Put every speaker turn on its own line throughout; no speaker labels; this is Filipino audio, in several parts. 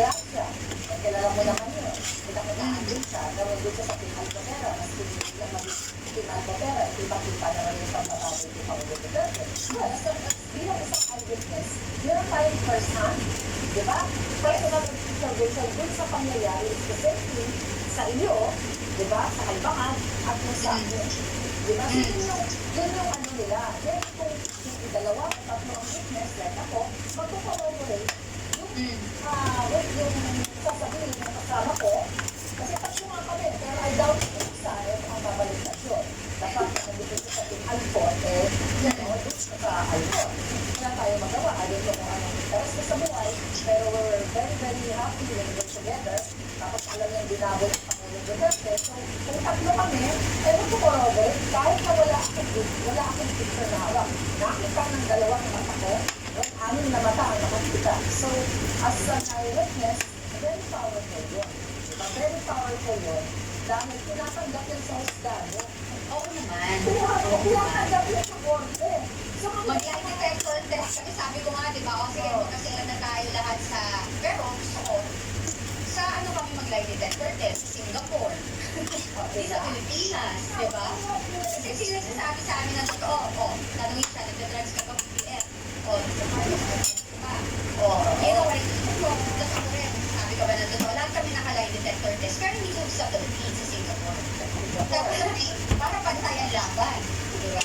Gracia. Kilala mo naman yun. Kita-kitaan din siya. Gawin din siya sa Team Alcotera. Mas pinili lang mag-Team Alcotera. Iba-iba naman yung pagbabago yung Pangulo Duterte. Well, so, bilang isang eyewitness, meron tayong first hand. Diba? Personal observation dun sa pangyayari is the same thing sa iyo, diba? Sa Halbangan at yung sa akin. Diba? So, yun yung ano nila. Then, kung yung dalawa o tatlo ang witness, like ako, magpo-corroborate yung sasabihin ng kasama ko, kasi tatlo nga kami, pero I doubt kung isa ang babalitasyon. Dapat nandito sa Team Alcon, doon sa Alcon. Wala tayo magawa. Ayaw ko kung anong interest ko sa buhay, pero we're very, very happy when we get together. Tapos alam yung dinabot sa Pangulong Duterte. So, kung tatlo kami, magpo-corroborate, kahit na wala akong picture na hawak. Nakita ng dalawang mata ko, anim na mata ang nakakita. So, as an eyewitness, very powerful yun. Diba? Very powerful yun. Dahil tinatanggap yun sa husgado.
Oo naman.
Tinatanggap yun sa korte. So,
Mag-lie detector test. Kasi sabi ko nga, di ba, o sige, magkasila na tayo lahat sa, pero gusto ko, sa ano kami mag-lie detector test? Sa Singapore. Di sa Pilipinas, di ba? Kasi sila sasabi sa amin na totoo. O, tanongin siya, nagdadrugs ka ba BPM? O, sa Carlos, ba? O, you know what, totoo rin. Sabi ko ba na totoo? Lahat kami naka-lie detector test. Pero hindi ko sa Philippines, sa Singapore. Tapos, para pantayan laban. Di ba?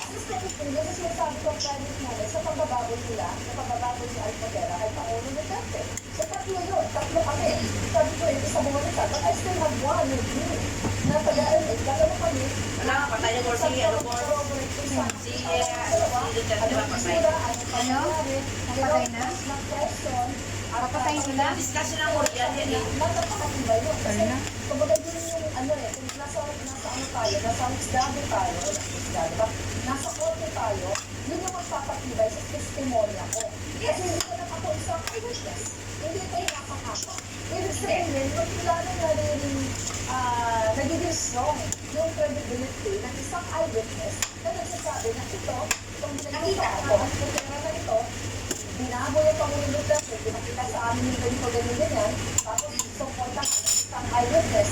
Yung sinasabi ko private moment, sa pagbabago nila, sa pagbabago si Alcotera kay Pangulo Duterte. So tatlo yun, tatlo kami. Sabi ko yun, sa mga nasa, but I still have one with me. Na taga-LA, dalawa kami.
Wala nga, patay na ko si Duterte ba patay?
Ano? Napatay na? Papatay sila?
Discussion ang muli yan yan eh.
Napakatibay yun. Kasi, kumbaga yun yung ano eh, kung nasa ano tayo, nasa husgado tayo, nasa korte tayo, yun yung magpapatibay sa testimonya ko. Kasi hindi ko lang ako isang eyewitness. Hindi ko yung nakakapa. Ibig sabihin, lalo na rin nagiging strong yung credibility ng isang eyewitness na nagsasabi na itong nakita ko, ang putera na ito, binago yung Pangulong Duterte, pinakita sa amin yung ganito, ganyan, tapos support ang isang eyewitness.